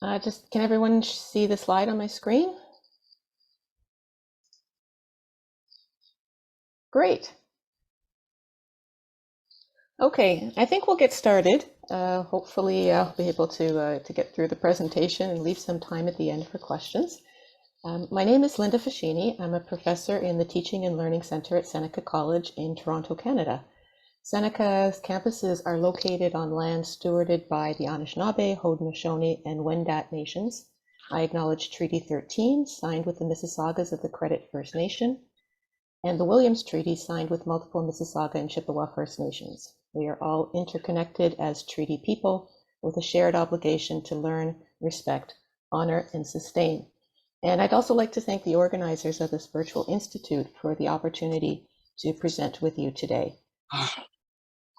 Can everyone see the slide on my screen? Great. Okay, I think we'll get started. Hopefully I'll be able to get through the presentation and leave some time at the end for questions. My name is Linda Facchini. I'm a professor in the Teaching and Learning Center at Seneca College in Toronto, Canada. Seneca's campuses are located on land stewarded by the Anishinaabe, Haudenosaunee, and Wendat nations. I acknowledge Treaty 13, signed with the Mississaugas of the Credit First Nation, and the Williams Treaty, signed with multiple Mississauga and Chippewa First Nations. We are all interconnected as treaty people with a shared obligation to learn, respect, honor, and sustain. And I'd also like to thank the organizers of this virtual institute for the opportunity to present with you today.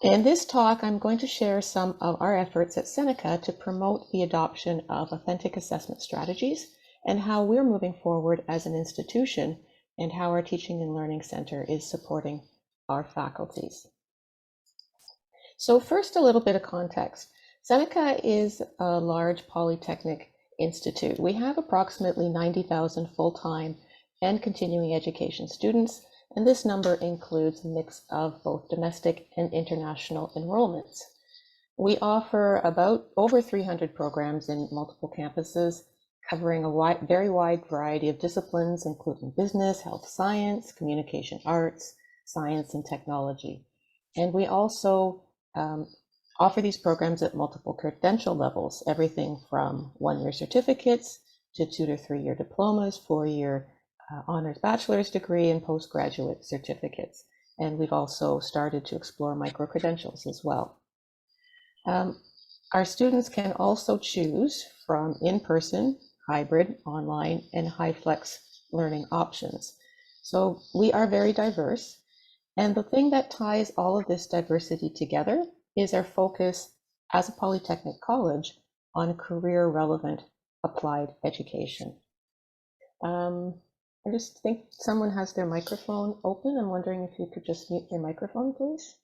In this talk, I'm going to share some of our efforts at Seneca to promote the adoption of authentic assessment strategies and how we're moving forward as an institution and how our Teaching and Learning Center is supporting our faculties. So first, a little bit of context. Seneca is a large polytechnic institute. We have approximately 90,000 full-time and continuing education students, and this number includes a mix of both domestic and international enrollments. We offer over 300 programs in multiple campuses, covering a very wide variety of disciplines, including business, health science, communication arts, science, and technology. And we also offer these programs at multiple credential levels, everything from one-year certificates to 2 to 3 year diplomas, 4-year honors bachelor's degree, and postgraduate certificates. And we've also started to explore micro-credentials as well. Our students can also choose from in-person, hybrid, online, and high-flex learning options. So we are very diverse. And the thing that ties all of this diversity together is our focus as a polytechnic college on career-relevant applied education. I just think someone has their microphone open. I'm wondering if you could just mute your microphone, please.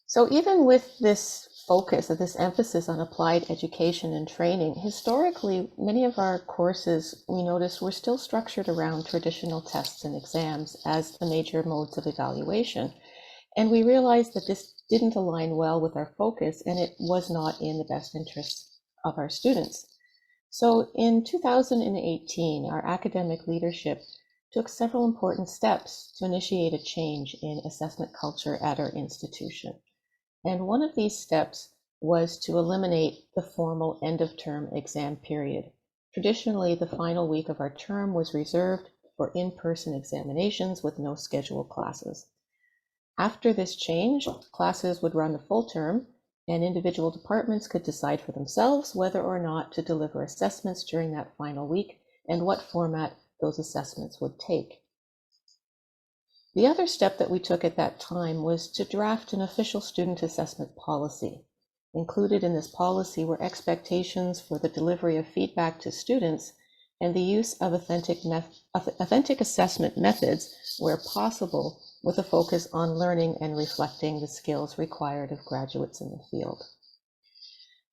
So even with this focus, or this emphasis on applied education and training, historically, many of our courses, we noticed, were still structured around traditional tests and exams as the major modes of evaluation. And we realized that this didn't align well with our focus, and it was not in the best interests of our students. So in 2018, our academic leadership took several important steps to initiate a change in assessment culture at our institution. And one of these steps was to eliminate the formal end-of-term exam period. Traditionally, the final week of our term was reserved for in-person examinations with no scheduled classes. After this change, classes would run the full term, and individual departments could decide for themselves whether or not to deliver assessments during that final week and what format those assessments would take. The other step that we took at that time was to draft an official student assessment policy. Included in this policy were expectations for the delivery of feedback to students and the use of authentic assessment methods where possible, with a focus on learning and reflecting the skills required of graduates in the field.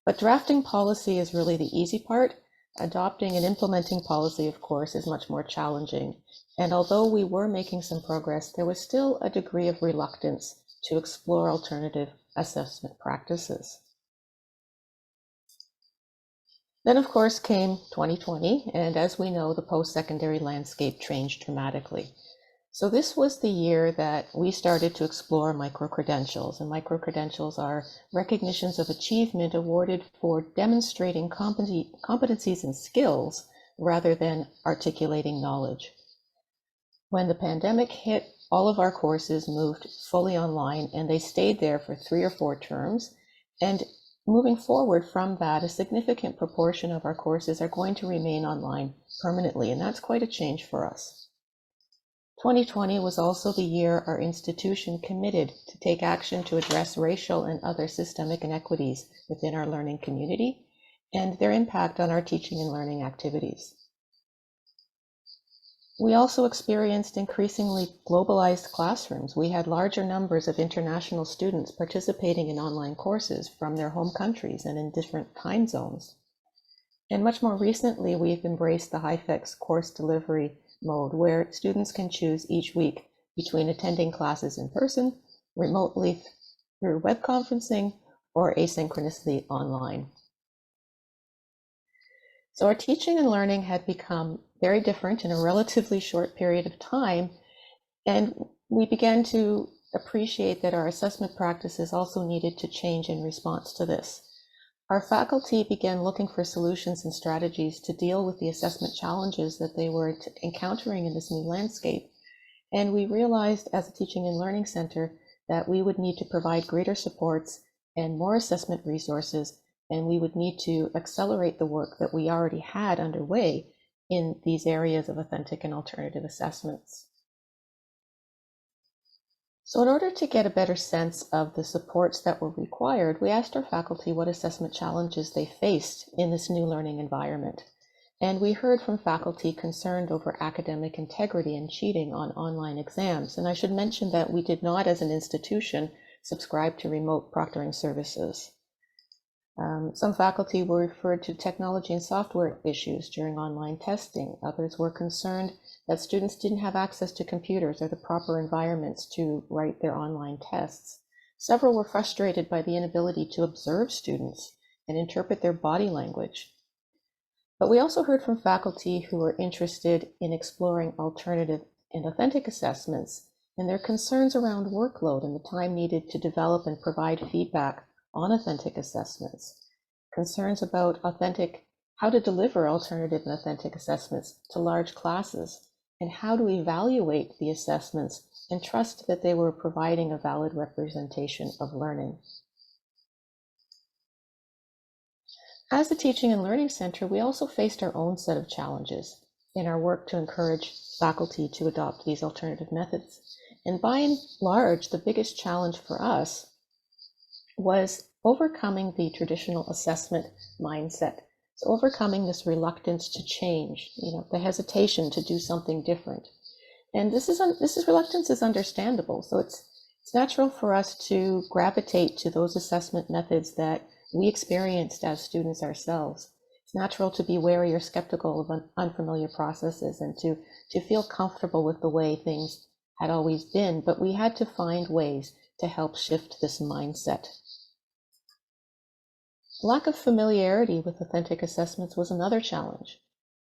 But drafting policy is really the easy part. Adopting and implementing policy, of course, is much more challenging. And although we were making some progress, there was still a degree of reluctance to explore alternative assessment practices. Then, of course, came 2020, and as we know, the post-secondary landscape changed dramatically. So this was the year that we started to explore micro-credentials, and micro-credentials are recognitions of achievement awarded for demonstrating competencies and skills rather than articulating knowledge. When the pandemic hit, all of our courses moved fully online, and they stayed there for 3 or 4 terms. And moving forward from that, a significant proportion of our courses are going to remain online permanently, and that's quite a change for us. 2020 was also the year our institution committed to take action to address racial and other systemic inequities within our learning community and their impact on our teaching and learning activities. We also experienced increasingly globalized classrooms. We had larger numbers of international students participating in online courses from their home countries and in different time zones. And much more recently, we've embraced the HyFX course delivery mode, where students can choose each week between attending classes in person, remotely through web conferencing, or asynchronously online. So our teaching and learning had become very different in a relatively short period of time, and we began to appreciate that our assessment practices also needed to change in response to this. Our faculty began looking for solutions and strategies to deal with the assessment challenges that they were encountering in this new landscape. And we realized as a teaching and learning center that we would need to provide greater supports and more assessment resources, and we would need to accelerate the work that we already had underway in these areas of authentic and alternative assessments. So in order to get a better sense of the supports that were required, we asked our faculty what assessment challenges they faced in this new learning environment. And we heard from faculty concerned over academic integrity and cheating on online exams. And I should mention that we did not, as an institution, subscribe to remote proctoring services. Some faculty were referred to technology and software issues during online testing. Others were concerned that students didn't have access to computers or the proper environments to write their online tests. Several were frustrated by the inability to observe students and interpret their body language. But we also heard from faculty who were interested in exploring alternative and authentic assessments and their concerns around workload and the time needed to develop and provide feedback on authentic assessments, concerns about how to deliver alternative and authentic assessments to large classes, and how to evaluate the assessments and trust that they were providing a valid representation of learning. As a teaching and learning center, we also faced our own set of challenges in our work to encourage faculty to adopt these alternative methods. And by and large, the biggest challenge for us was overcoming the traditional assessment mindset. So overcoming this reluctance to change, the hesitation to do something different. And this reluctance is understandable. So it's natural for us to gravitate to those assessment methods that we experienced as students ourselves. It's natural to be wary or skeptical of unfamiliar processes and to feel comfortable with the way things had always been, but we had to find ways to help shift this mindset. Lack of familiarity with authentic assessments was another challenge.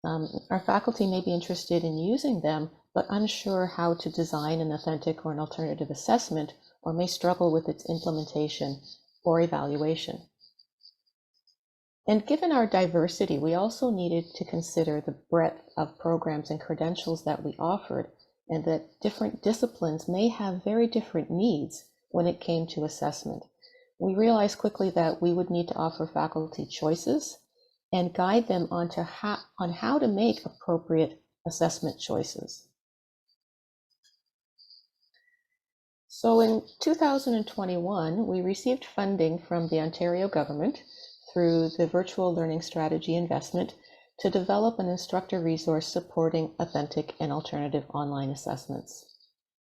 Our faculty may be interested in using them, but unsure how to design an authentic or an alternative assessment, or may struggle with its implementation or evaluation. And given our diversity, we also needed to consider the breadth of programs and credentials that we offered, and that different disciplines may have very different needs when it came to assessment. We realized quickly that we would need to offer faculty choices and guide them on how to make appropriate assessment choices. So in 2021, we received funding from the Ontario government through the Virtual Learning Strategy Investment to develop an instructor resource supporting authentic and alternative online assessments.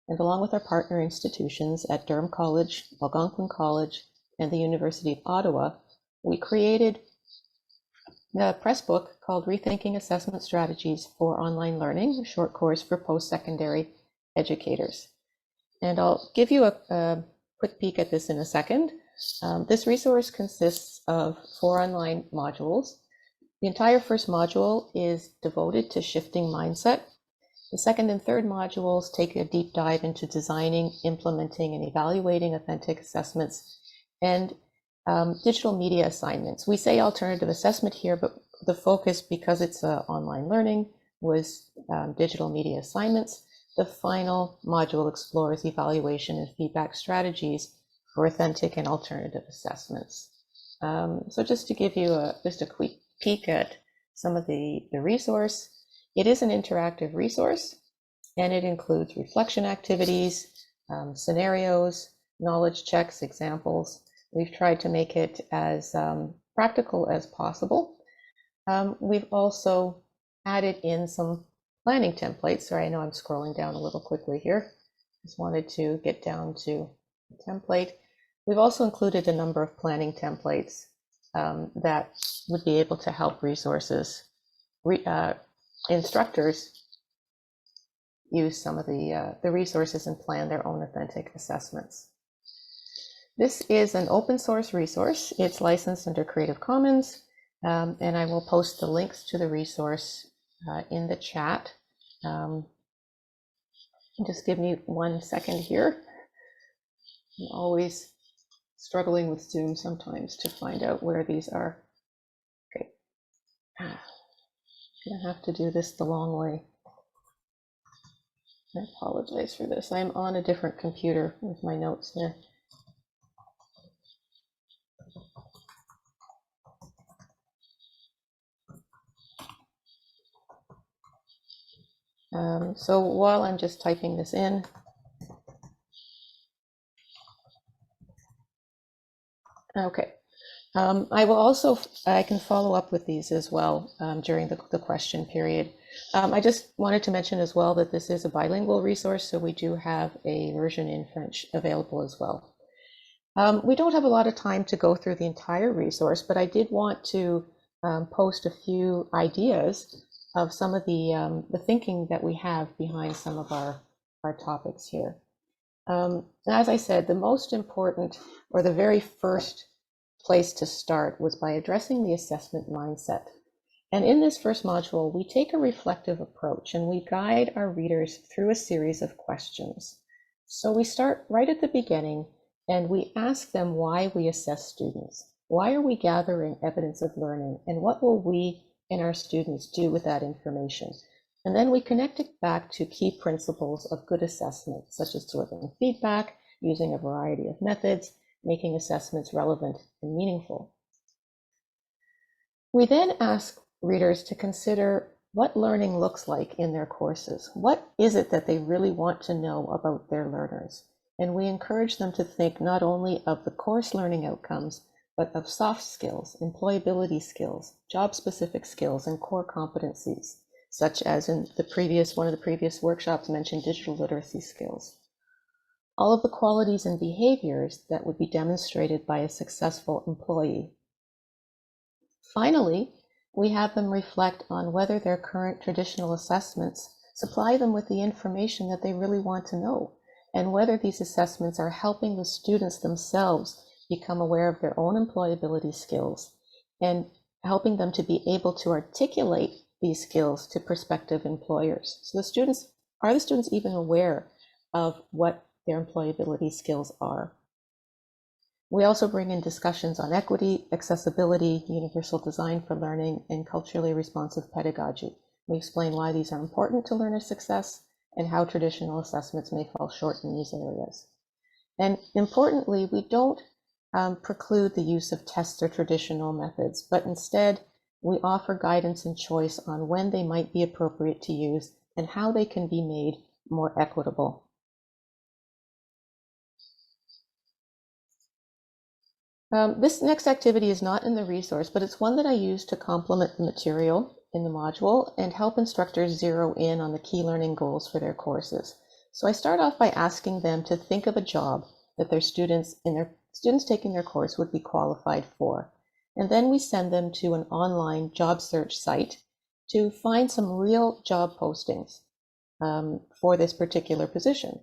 And along with our partner institutions at Durham College, Algonquin College, and the University of Ottawa, we created a press book called Rethinking Assessment Strategies for Online Learning, a short course for post-secondary educators. And I'll give you a quick peek at this in a second. This resource consists of 4 online modules. The entire first module is devoted to shifting mindset. The second and third modules take a deep dive into designing, implementing, and evaluating authentic assessments and digital media assignments. We say alternative assessment here, but the focus, because it's online learning, was digital media assignments. The final module explores evaluation and feedback strategies for authentic and alternative assessments. So just to give you just a quick peek at some of the resource, it is an interactive resource, and it includes reflection activities, scenarios, knowledge checks, examples. We've tried to make it as practical as possible. We've also added in some planning templates. Sorry, I know I'm scrolling down a little quickly here. Just wanted to get down to the template. We've also included a number of planning templates that would be able to help instructors use some of the resources and plan their own authentic assessments. This is an open source resource. It's licensed under Creative Commons, and I will post the links to the resource in the chat. Just give me 1 second here. I'm always struggling with Zoom sometimes to find out where these are. Okay. I'm gonna have to do this the long way. I apologize for this. I'm on a different computer with my notes here. So while I'm just typing this in, okay. I can follow up with these as well during the question period. I just wanted to mention as well that this is a bilingual resource, so we do have a version in French available as well. We don't have a lot of time to go through the entire resource, but I did want to post a few ideas of some of the thinking that we have behind some of our topics here. As I said, the most important, or the very first place to start, was by addressing the assessment mindset. And in this first module, we take a reflective approach and we guide our readers through a series of questions. So we start right at the beginning and we ask them why we assess students. Why are we gathering evidence of learning, and what will we and our students do with that information? And then we connect it back to key principles of good assessment, such as delivering feedback, using a variety of methods, making assessments relevant and meaningful. We then ask readers to consider what learning looks like in their courses. What is it that they really want to know about their learners? And we encourage them to think not only of the course learning outcomes, but of soft skills, employability skills, job-specific skills, and core competencies, such as in one of the previous workshops mentioned digital literacy skills. All of the qualities and behaviors that would be demonstrated by a successful employee. Finally, we have them reflect on whether their current traditional assessments supply them with the information that they really want to know, and whether these assessments are helping the students themselves become aware of their own employability skills and helping them to be able to articulate these skills to prospective employers. So are the students even aware of what their employability skills are? We also bring in discussions on equity, accessibility, universal design for learning, and culturally responsive pedagogy. We explain why these are important to learner success and how traditional assessments may fall short in these areas. And importantly, we don't preclude the use of tests or traditional methods, but instead we offer guidance and choice on when they might be appropriate to use and how they can be made more equitable. This next activity is not in the resource, but it's one that I use to complement the material in the module and help instructors zero in on the key learning goals for their courses. So I start off by asking them to think of a job that their students taking their course would be qualified for. And then we send them to an online job search site to find some real job postings for this particular position.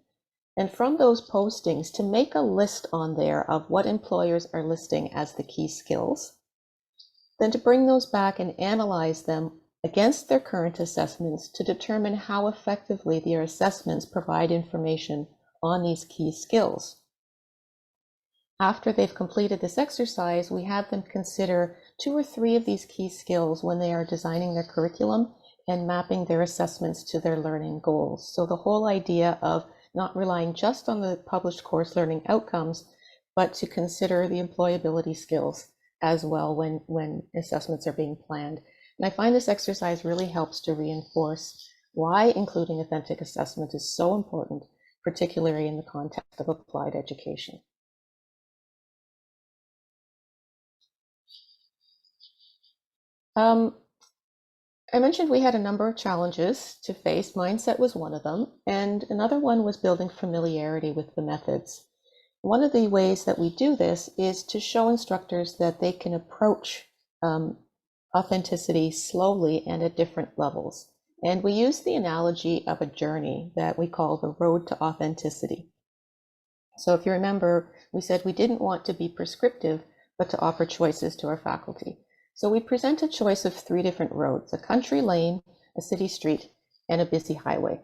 And from those postings, to make a list on there of what employers are listing as the key skills, then to bring those back and analyze them against their current assessments to determine how effectively their assessments provide information on these key skills. After they've completed this exercise, we have them consider 2 or 3 of these key skills when they are designing their curriculum and mapping their assessments to their learning goals. So the whole idea of not relying just on the published course learning outcomes, but to consider the employability skills as well when assessments are being planned. And I find this exercise really helps to reinforce why including authentic assessment is so important, particularly in the context of applied education. I mentioned we had a number of challenges to face. Mindset was one of them, and another one was building familiarity with the methods. One of the ways that we do this is to show instructors that they can approach authenticity slowly and at different levels. And we use the analogy of a journey that we call the road to authenticity. So if you remember, we said we didn't want to be prescriptive, but to offer choices to our faculty. So we present a choice of 3 different roads: a country lane, a city street, and a busy highway.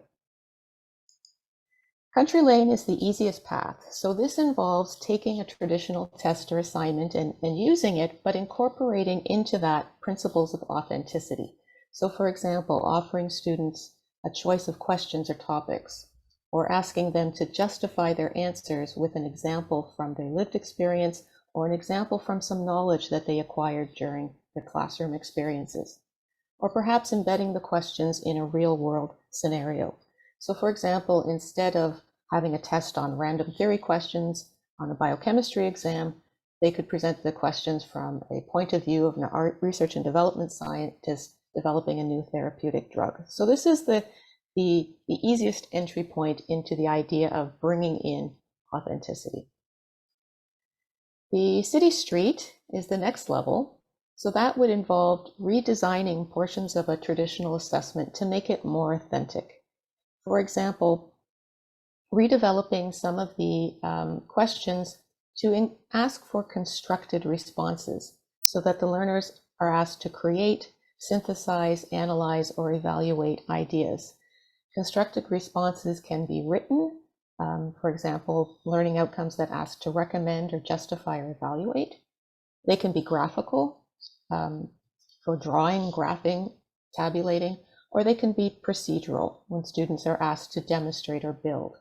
Country lane is the easiest path. So this involves taking a traditional test or assignment and using it, but incorporating into that principles of authenticity. So for example, offering students a choice of questions or topics, or asking them to justify their answers with an example from their lived experience or an example from some knowledge that they acquired during their classroom experiences, or perhaps embedding the questions in a real-world scenario. So for example, instead of having a test on random theory questions on a biochemistry exam, they could present the questions from a point of view of an research and development scientist developing a new therapeutic drug. So this is the easiest entry point into the idea of bringing in authenticity. The city street is the next level. So that would involve redesigning portions of a traditional assessment to make it more authentic. For example, redeveloping some of the questions to ask for constructed responses so that the learners are asked to create, synthesize, analyze, or evaluate ideas. Constructed responses can be written, for example, learning outcomes that ask to recommend or justify or evaluate. They can be graphical, for drawing, graphing, tabulating, or they can be procedural when students are asked to demonstrate or build.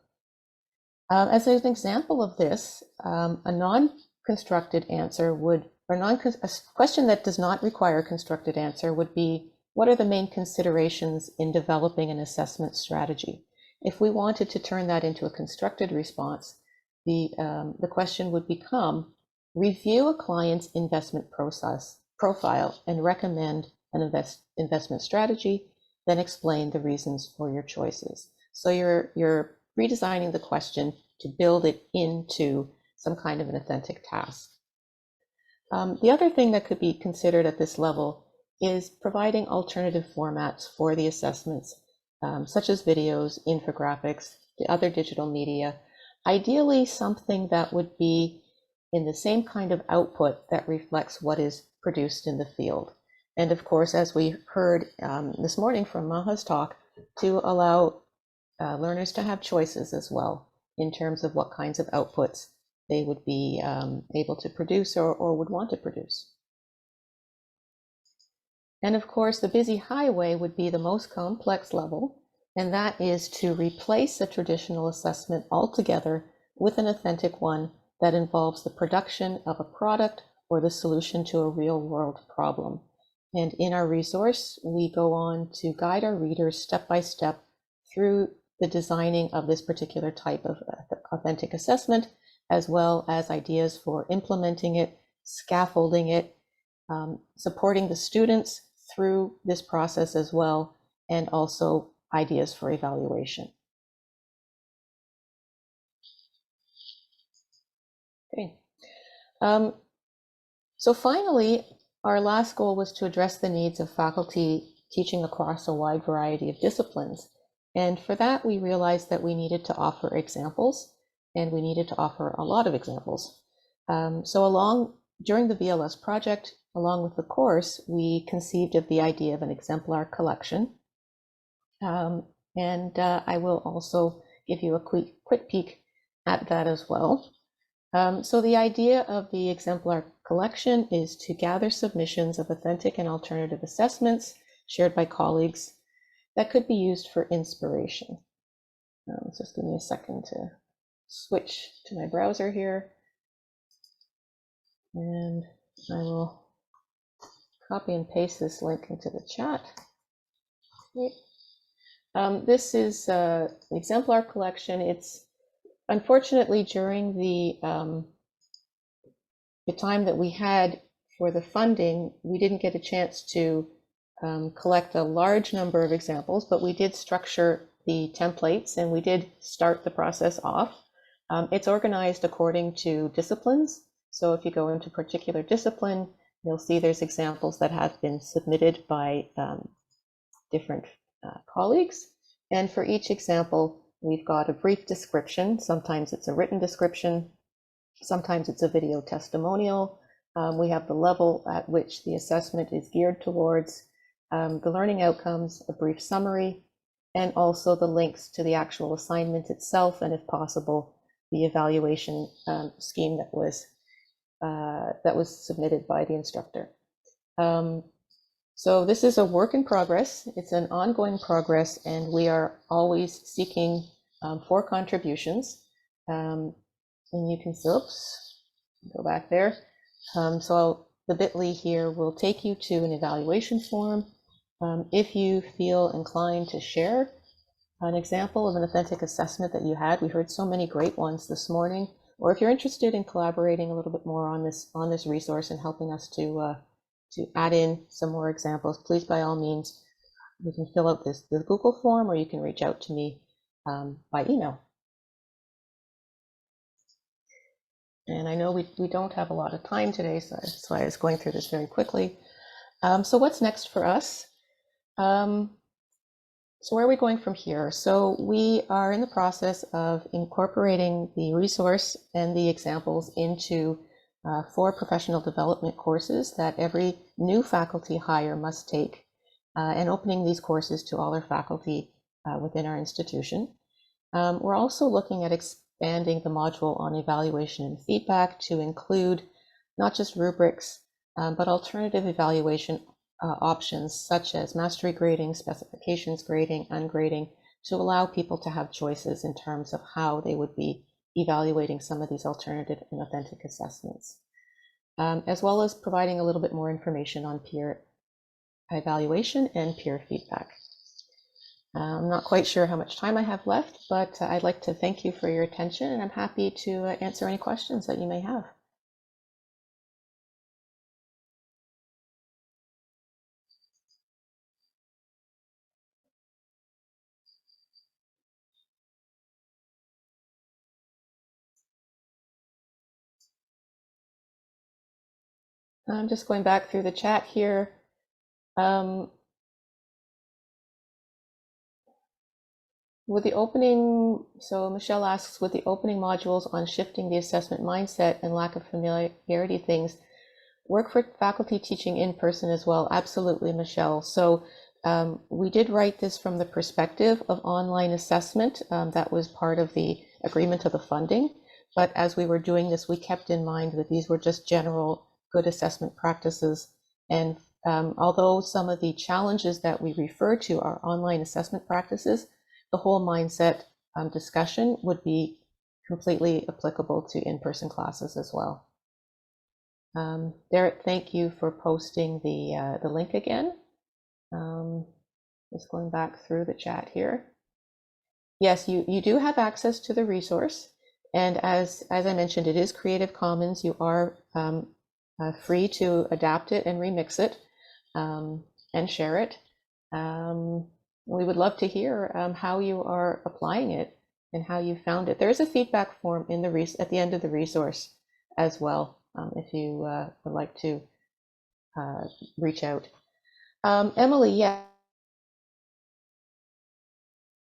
As an example of this, a non-constructed answer would, or a question that does not require a constructed answer would be, what are the main considerations in developing an assessment strategy? If we wanted to turn that into a constructed response, the question would become, review a client's investment profile and recommend an investment strategy, then explain the reasons for your choices. So you're redesigning the question to build it into some kind of an authentic task. The other thing that could be considered at this level is providing alternative formats for the assessments, such as videos, infographics, the other digital media. Ideally, something that would be in the same kind of output that reflects what is produced in the field. And of course, as we heard this morning from Maha's talk, to allow learners to have choices as well in terms of what kinds of outputs they would be able to produce or would want to produce. And of course, the busy highway would be the most complex level, and that is to replace a traditional assessment altogether with an authentic one that involves the production of a product or the solution to a real-world problem. And in our resource, we go on to guide our readers step by step through the designing of this particular type of authentic assessment, as well as ideas for implementing it, scaffolding it, supporting the students through this process as well, and also ideas for evaluation. Okay. So finally, our last goal was to address the needs of faculty teaching across a wide variety of disciplines. And for that, we realized that we needed to offer examples, and we needed to offer a lot of examples. So during the VLS project, along with the course, we conceived of the idea of an exemplar collection. I will also give you a quick peek at that as well. So the idea of the exemplar collection is to gather submissions of authentic and alternative assessments shared by colleagues that could be used for inspiration. Just give me a second to switch to my browser here. And I will copy and paste this link into the chat. This is the exemplar collection. It's unfortunately during the time that we had for the funding, we didn't get a chance to collect a large number of examples, but we did structure the templates and we did start the process off. It's organized according to disciplines. So if you go into a particular discipline, you'll see there's examples that have been submitted by different colleagues. And for each example, we've got a brief description. Sometimes it's a written description. Sometimes it's a video testimonial. We have the level at which the assessment is geared towards, the learning outcomes, a brief summary, and also the links to the actual assignment itself, and if possible, the evaluation scheme that was submitted by the instructor. So this is a work in progress. It's an ongoing progress, and we are always seeking for contributions. And you can go back there. So the bit.ly here will take you to an evaluation form. If you feel inclined to share an example of an authentic assessment that you had, we heard so many great ones this morning, or if you're interested in collaborating a little bit more on this resource and helping us to add in some more examples, please, by all means, you can fill out the Google form, or you can reach out to me by email. And I know we don't have a lot of time today, so that's why I was going through this very quickly. So what's next for us? So where are we going from here? So we are in the process of incorporating the resource and the examples into 4 professional development courses that every new faculty hire must take, and opening these courses to all our faculty within our institution. We're also looking at expanding the module on evaluation and feedback to include not just rubrics, but alternative evaluation options such as mastery grading, specifications grading, ungrading, to allow people to have choices in terms of how they would be evaluating some of these alternative and authentic assessments, as well as providing a little bit more information on peer evaluation and peer feedback. I'm not quite sure how much time I have left, but I'd like to thank you for your attention, and I'm happy to answer any questions that you may have. I'm just going back through the chat here. With the opening, so Michelle asks, with the opening modules on shifting the assessment mindset and lack of familiarity things, work for faculty teaching in person as well? Absolutely, Michelle. So we did write this from the perspective of online assessment. That was part of the agreement of the funding. But as we were doing this, we kept in mind that these were just general good assessment practices. And although some of the challenges that we refer to are online assessment practices, the whole mindset discussion would be completely applicable to in-person classes as well. Derek, thank you for posting the link again. Just going back through the chat here. Yes, you do have access to the resource, and as I mentioned, it is Creative Commons. You are free to adapt it and remix it and share it. We would love to hear how you are applying it and how you found it. There is a feedback form in at the end of the resource as well, if you would like to reach out. Emily, yeah,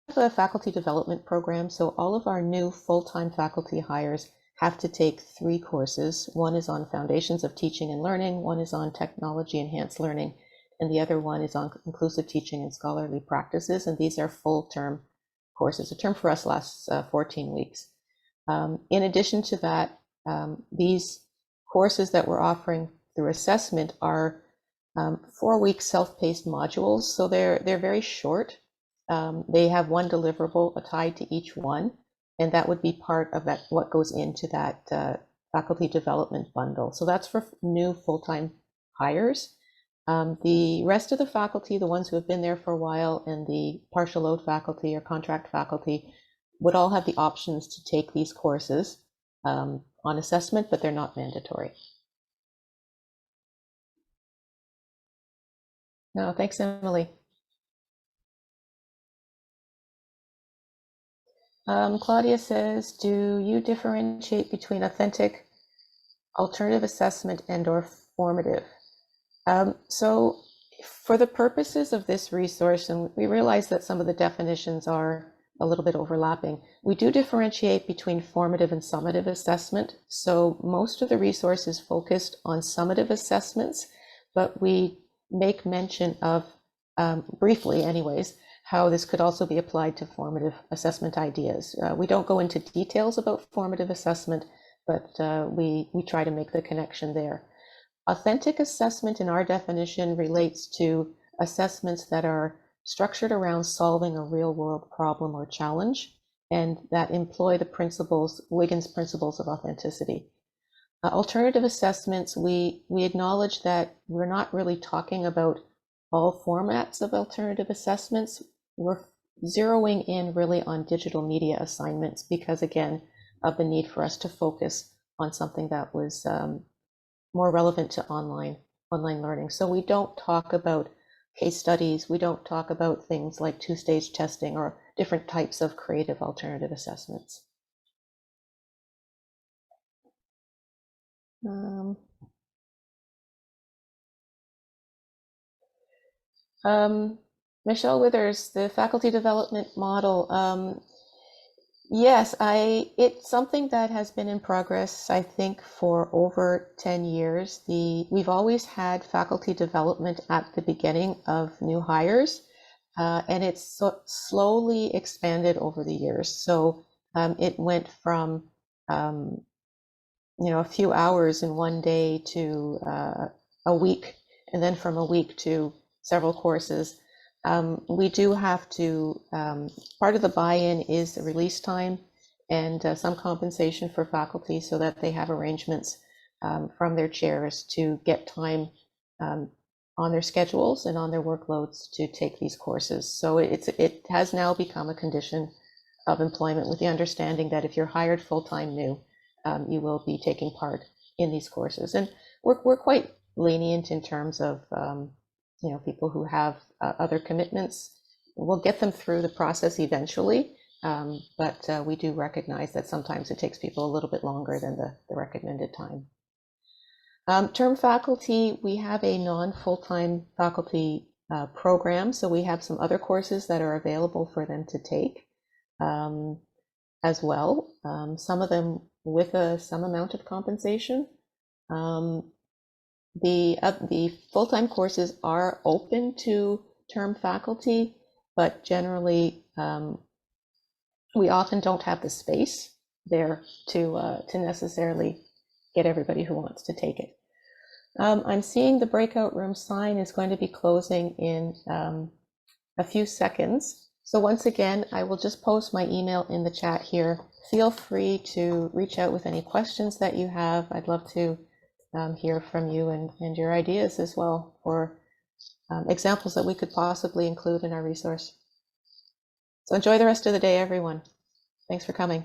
we have a faculty development program, so all of our new full-time faculty hires have to take 3 courses. One is on Foundations of Teaching and Learning, one is on Technology Enhanced Learning, and the other one is on Inclusive Teaching and Scholarly Practices, and these are full-term courses. A term for us lasts 14 weeks. In addition to that, these courses that we're offering through assessment are 4-week self-paced modules, so they're very short. They have one deliverable tied to each one, and that would be part of what goes into that faculty development bundle. So that's for new full-time hires. The rest of the faculty, the ones who have been there for a while, and the partial load faculty or contract faculty would all have the options to take these courses on assessment, but they're not mandatory. No, thanks, Emily. Claudia says, do you differentiate between authentic, alternative assessment, and/or formative? So for the purposes of this resource, and we realize that some of the definitions are a little bit overlapping, we do differentiate between formative and summative assessment. So most of the resource is focused on summative assessments, but we make mention of, briefly anyways, how this could also be applied to formative assessment ideas. We don't go into details about formative assessment, but we try to make the connection there. Authentic assessment in our definition relates to assessments that are structured around solving a real world problem or challenge and that employ the principles, Wiggins' principles of authenticity. Alternative assessments, we acknowledge that we're not really talking about all formats of alternative assessments. We're zeroing in really on digital media assignments because, again, of the need for us to focus on something that was more relevant to online learning. So we don't talk about case studies. We don't talk about things like two-stage testing or different types of creative alternative assessments. Michelle Withers, the faculty development model. Yes, it's something that has been in progress, I think, for over 10 years. We've always had faculty development at the beginning of new hires, and it's slowly expanded over the years. So it went from a few hours in one day to a week, and then from a week to several courses. We do have to, part of the buy-in is the release time and some compensation for faculty so that they have arrangements from their chairs to get time on their schedules and on their workloads to take these courses. So it has now become a condition of employment with the understanding that if you're hired full-time new, you will be taking part in these courses. And we're quite lenient in terms of people who have other commitments. We'll get them through the process eventually, but we do recognize that sometimes it takes people a little bit longer than the recommended time. Term faculty, we have a non-full-time faculty program, so we have some other courses that are available for them to take as well. Some of them with some amount of compensation. The full-time courses are open to term faculty, but generally we often don't have the space there to necessarily get everybody who wants to take it. I'm seeing the breakout room sign is going to be closing in a few seconds. So once again, I will just post my email in the chat here. Feel free to reach out with any questions that you have. I'd love to hear from you and your ideas as well for examples that we could possibly include in our resource. So enjoy the rest of the day, everyone. Thanks for coming.